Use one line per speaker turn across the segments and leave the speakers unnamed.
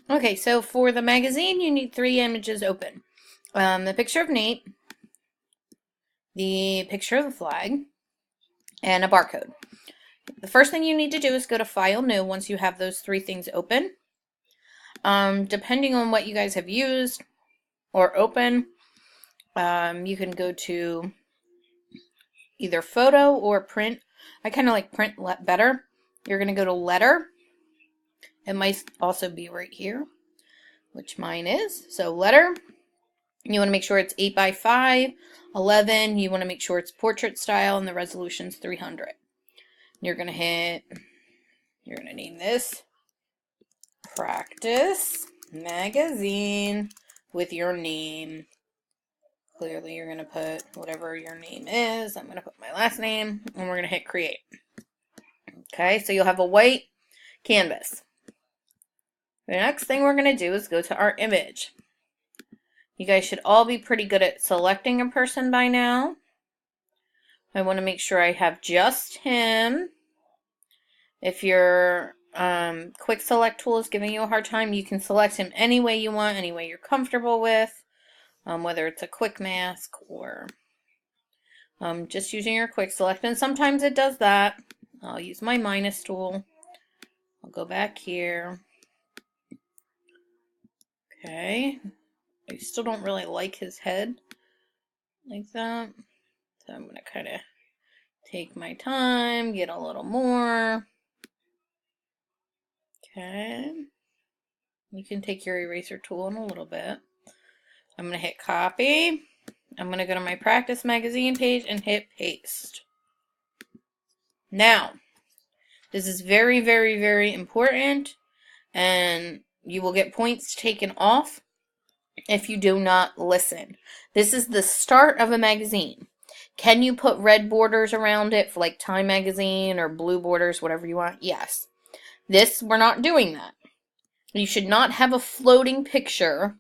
Okay, so for the magazine, you need 3 images open. The picture of Nate, the picture of the flag, and a barcode. The first thing you need to do is go to File, New, once you have those 3 things open. Depending on what you guys have used or open, you can go to either photo or print. I kind of like print better. You're going to go to letter. It might also be right here, which mine is. So letter, you want to make sure it's 8 by 5, 11. You want to make sure it's portrait style and the resolution's 300. You're going to name this Practice Magazine with your name. Clearly you're going to put whatever your name is. I'm going to put my last name, and we're going to hit create. Okay, so you'll have a white canvas. The next thing we're going to do is go to our image. You guys should all be pretty good at selecting a person by now. I want to make sure I have just him. If your quick select tool is giving you a hard time, you can select him any way you want, any way you're comfortable with, whether it's a quick mask or just using your quick select. And sometimes it does that. I'll use my minus tool. I'll go back here. Okay. I still don't really like his head like that. So I'm going to kind of take my time, get a little more. Okay. You can take your eraser tool in a little bit. I'm going to hit copy. I'm going to go to my practice magazine page and hit paste. Now, this is very, very, very important, and you will get points taken off if you do not listen. This is the start of a magazine. Can you put red borders around it for like Time magazine or blue borders, whatever you want? Yes. This, we're not doing that. You should not have a floating picture.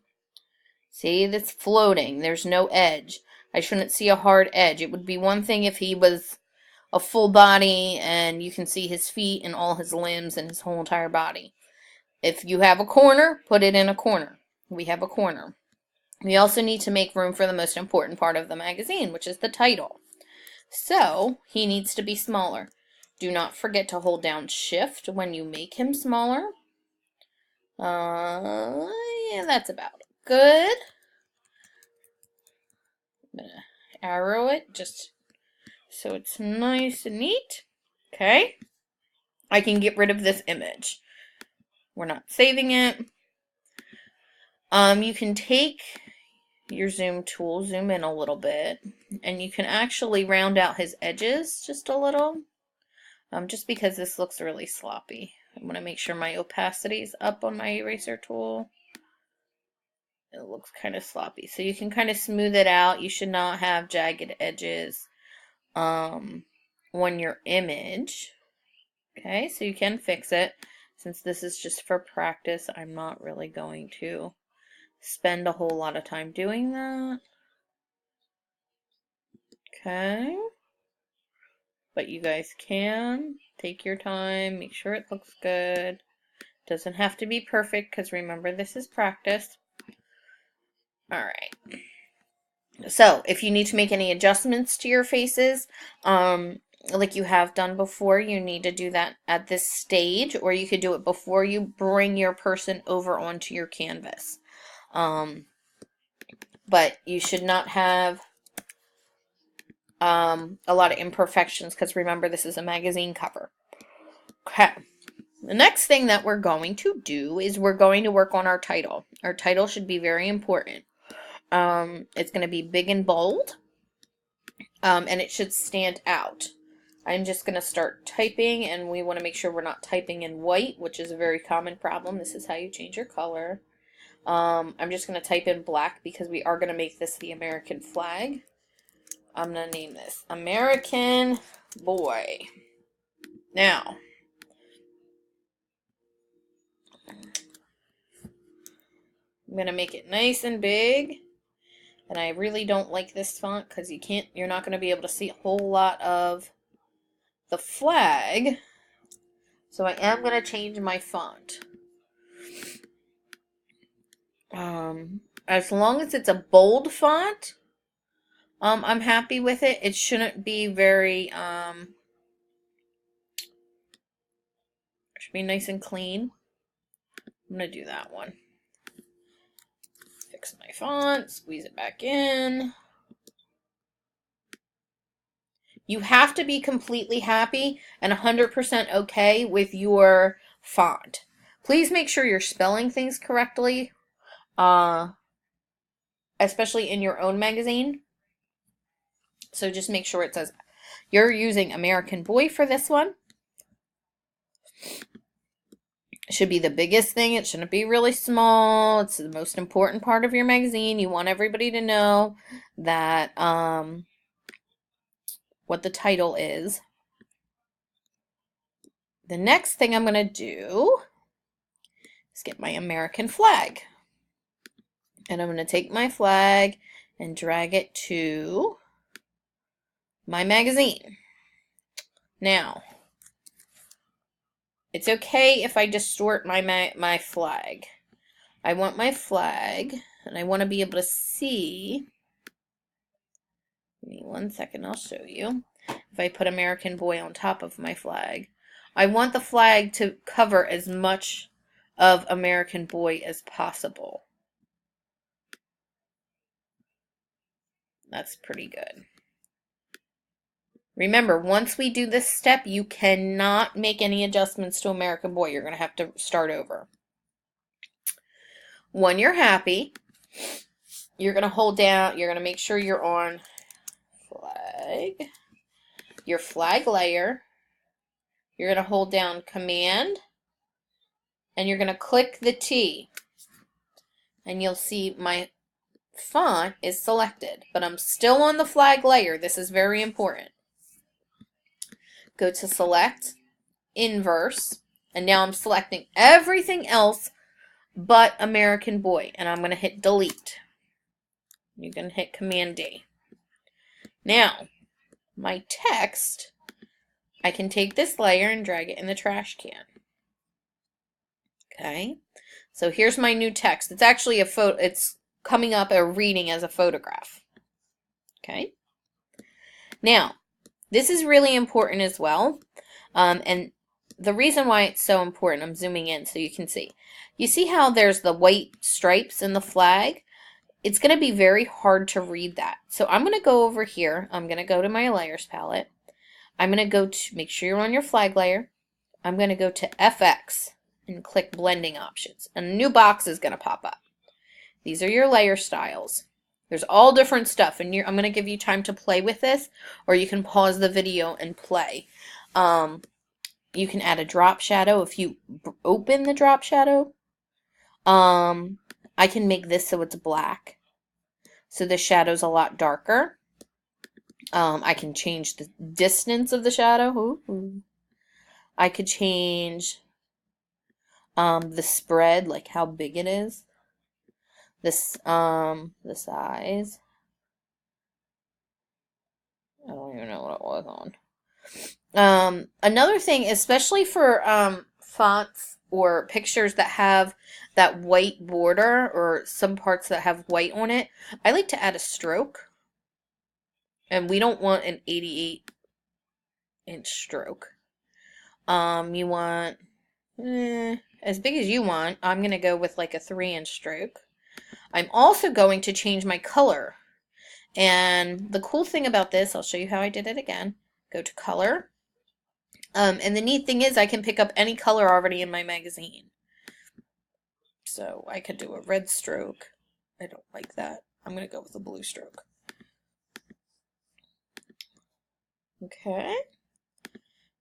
See, that's floating. There's no edge. I shouldn't see a hard edge. It would be one thing if he was a full body and you can see his feet and all his limbs and his whole entire body. If you have a corner, put it in a corner. We have a corner. We also need to make room for the most important part of the magazine, which is the title. So, he needs to be smaller. Do not forget to hold down Shift when you make him smaller. Yeah, that's about good. I'm going to arrow it just so it's nice and neat. Okay. I can get rid of this image. We're not saving it. You can take your zoom tool, zoom in a little bit, and you can actually round out his edges just a little, just because this looks really sloppy. I want to make sure my opacity is up on my eraser tool. It looks kind of sloppy, so you can kind of smooth it out. You should not have jagged edges on your image. Okay, so you can fix it. Since this is just for practice, I'm not really going to spend a whole lot of time doing that. Okay. But you guys can take your time, make sure it looks good. Doesn't have to be perfect because remember, this is practice. Alright. So, if you need to make any adjustments to your faces, like you have done before, you need to do that at this stage, or you could do it before you bring your person over onto your canvas. But you should not have a lot of imperfections because remember, this is a magazine cover. Okay. The next thing that we're going to do is we're going to work on our title. Our title should be very important. It's going to be big and bold, and it should stand out. I'm just going to start typing, and we want to make sure we're not typing in white, which is a very common problem. This is how you change your color. I'm just going to type in black because we are going to make this the American flag. I'm going to name this American Boy. Now, I'm going to make it nice and big. And I really don't like this font because you're not going to be able to see a whole lot of the flag. So I am going to change my font. As long as it's a bold font, I'm happy with it. It shouldn't be very, it should be nice and clean. I'm going to do that one. Fix my font, squeeze it back in. You have to be completely happy and 100% okay with your font. Please make sure you're spelling things correctly, especially in your own magazine. So just make sure it says you're using American Boy for this one. It should be the biggest thing. It shouldn't be really small. It's the most important part of your magazine. You want everybody to know that what the title is. The next thing I'm going to do is get my American flag. And I'm going to take my flag and drag it to my magazine. Now, it's okay if I distort my flag. I want my flag, and I want to be able to see. Give me 1 second, I'll show you. If I put American Boy on top of my flag, I want the flag to cover as much of American Boy as possible. That's pretty good. Remember, once we do this step, you cannot make any adjustments to American Boy. You're going to have to start over. When you're happy, you're going to hold down, you're going to make sure you're on flag, your flag layer. You're going to hold down Command, and you're going to click the T. And you'll see my font is selected, but I'm still on the flag layer. This is very important. Go to Select, Inverse, and now I'm selecting everything else but American Boy, and I'm going to hit Delete. You can hit Command D. Now, my text, I can take this layer and drag it in the trash can. Okay, so here's my new text. It's actually a photo. It's coming up a reading as a photograph. Okay, now this is really important as well, and the reason why it's so important, I'm zooming in so you can see. You see how there's the white stripes in the flag? It's going to be very hard to read that. So I'm going to go over here. I'm going to go to my layers palette. I'm going to go to, make sure you're on your flag layer. I'm going to go to FX and click blending options. And a new box is going to pop up. These are your layer styles. There's all different stuff, and I'm going to give you time to play with this, or you can pause the video and play. You can add a drop shadow if you open the drop shadow. I can make this so it's black, so the shadow's a lot darker. I can change the distance of the shadow. Ooh. I could change the spread, like how big it is. This the size. I don't even know what it was on. Another thing, especially for fonts or pictures that have that white border or some parts that have white on it, I like to add a stroke. And we don't want an 88-inch stroke. You want as big as you want. I'm going to go with like a 3-inch stroke. I'm also going to change my color. And the cool thing about this, I'll show you how I did it again. Go to color. And the neat thing is I can pick up any color already in my magazine. So I could do a red stroke. I don't like that. I'm going to go with a blue stroke. Okay.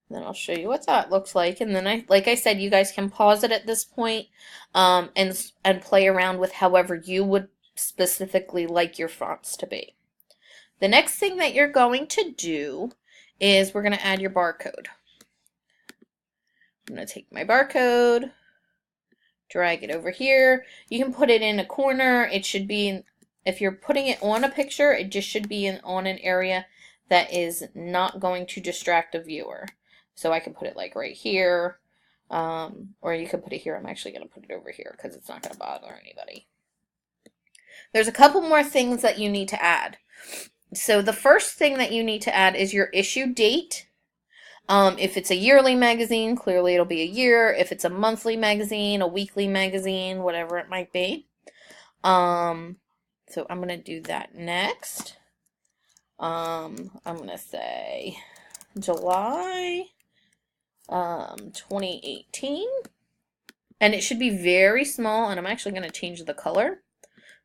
Then I'll show you what that looks like. And then like I said, you guys can pause it at this point, and play around with however you would specifically like your fonts to be. The next thing that you're going to do is we're going to add your barcode. I'm going to take my barcode, drag it over here. You can put it in a corner. It should be, if you're putting it on a picture, it just should be on an area that is not going to distract a viewer. So I can put it like right here, or you can put it here. I'm actually going to put it over here because it's not going to bother anybody. there's a couple more things that you need to add. So the first thing that you need to add is your issue date. If it's a yearly magazine, clearly it'll be a year. If it's a monthly magazine, a weekly magazine, whatever it might be. So I'm going to do that next. I'm going to say July 2018. And it should be very small, and I'm actually going to change the color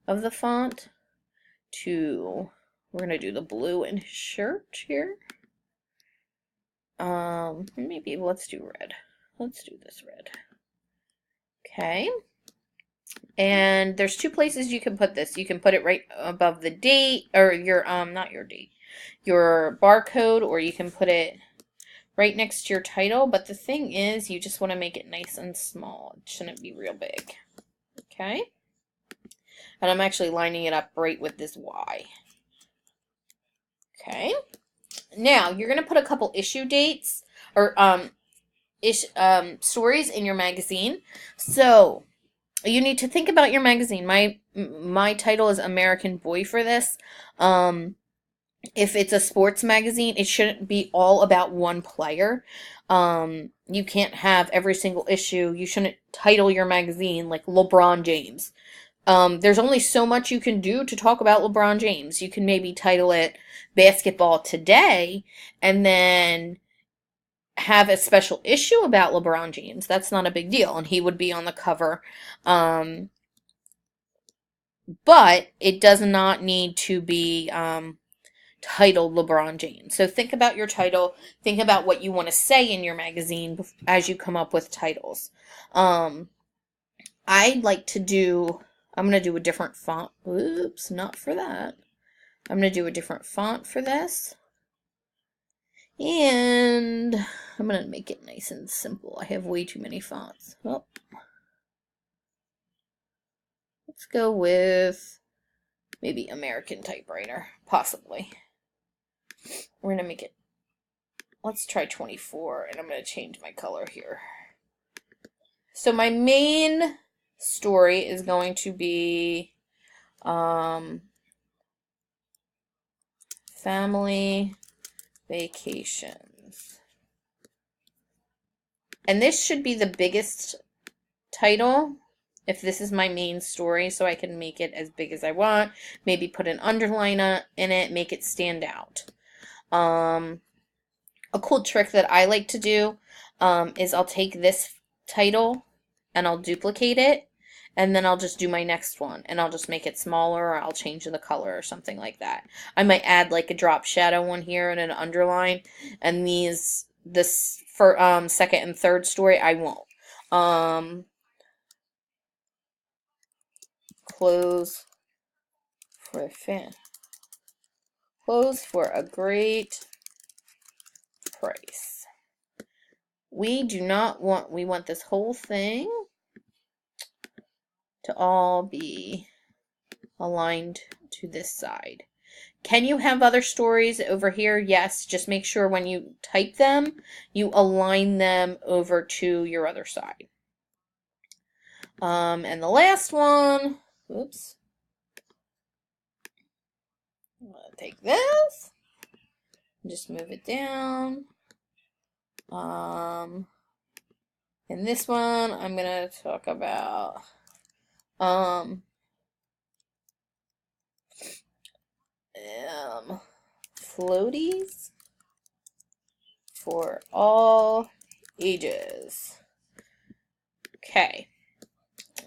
of the font to, we're going to do the blue in his shirt here. Maybe let's do red. Let's do this red. Okay. And there's two places you can put this. You can put it right above the date, or your, not your date, your barcode, or you can put it right next to your title. But the thing is, you just want to make it nice and small. It shouldn't be real big. Okay. And I'm actually lining it up right with this Y. Okay. Now, you're going to put a couple issue dates, or stories in your magazine. So, you need to think about your magazine. My title is American Boy for this. If it's a sports magazine, it shouldn't be all about one player. You can't have every single issue. You shouldn't title your magazine like LeBron James. There's only so much you can do to talk about LeBron James. You can maybe title it Basketball Today and then have a special issue about LeBron James. That's not a big deal, and he would be on the cover. But it does not need to be titled LeBron James. So think about your title. Think about what you want to say in your magazine as you come up with titles. I'd like to do, I'm going to do a different font. Oops, not for that. I'm going to do a different font for this. And I'm going to make it nice and simple. I have way too many fonts. Well, let's go with maybe American Typewriter, possibly. We're going to make it, let's try 24, and I'm going to change my color here. So my main story is going to be family vacations. And this should be the biggest title if this is my main story, so I can make it as big as I want. Maybe put an underline in it, make it stand out. A cool trick that I like to do is I'll take this title and I'll duplicate it, and then I'll just do my next one, and I'll just make it smaller, or I'll change the color or something like that. I might add like a drop shadow one here and an underline, and this for second and third story I won't. Clothes for a great price. We want this whole thing to all be aligned to this side. Can you have other stories over here? Yes, just make sure when you type them, you align them over to your other side. And the last one, oops. I'm going to take this, and just move it down. In this one, I'm going to talk about floaties for all ages. Okay.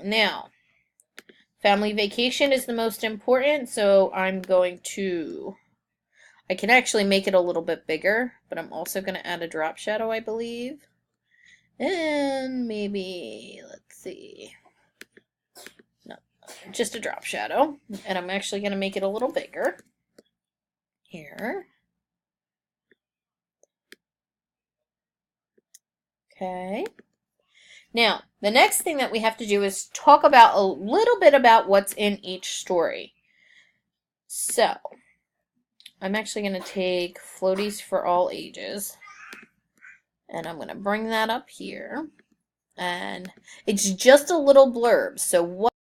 Now, family vacation is the most important, so I'm going to, I can actually make it a little bit bigger, but I'm also going to add a drop shadow, I believe. And maybe, let's see, no, just a drop shadow. And I'm actually going to make it a little bigger here. Okay. Now, the next thing that we have to do is talk about a little bit about what's in each story. So, I'm actually going to take floaties for all ages, and I'm going to bring that up here, and it's just a little blurb. So what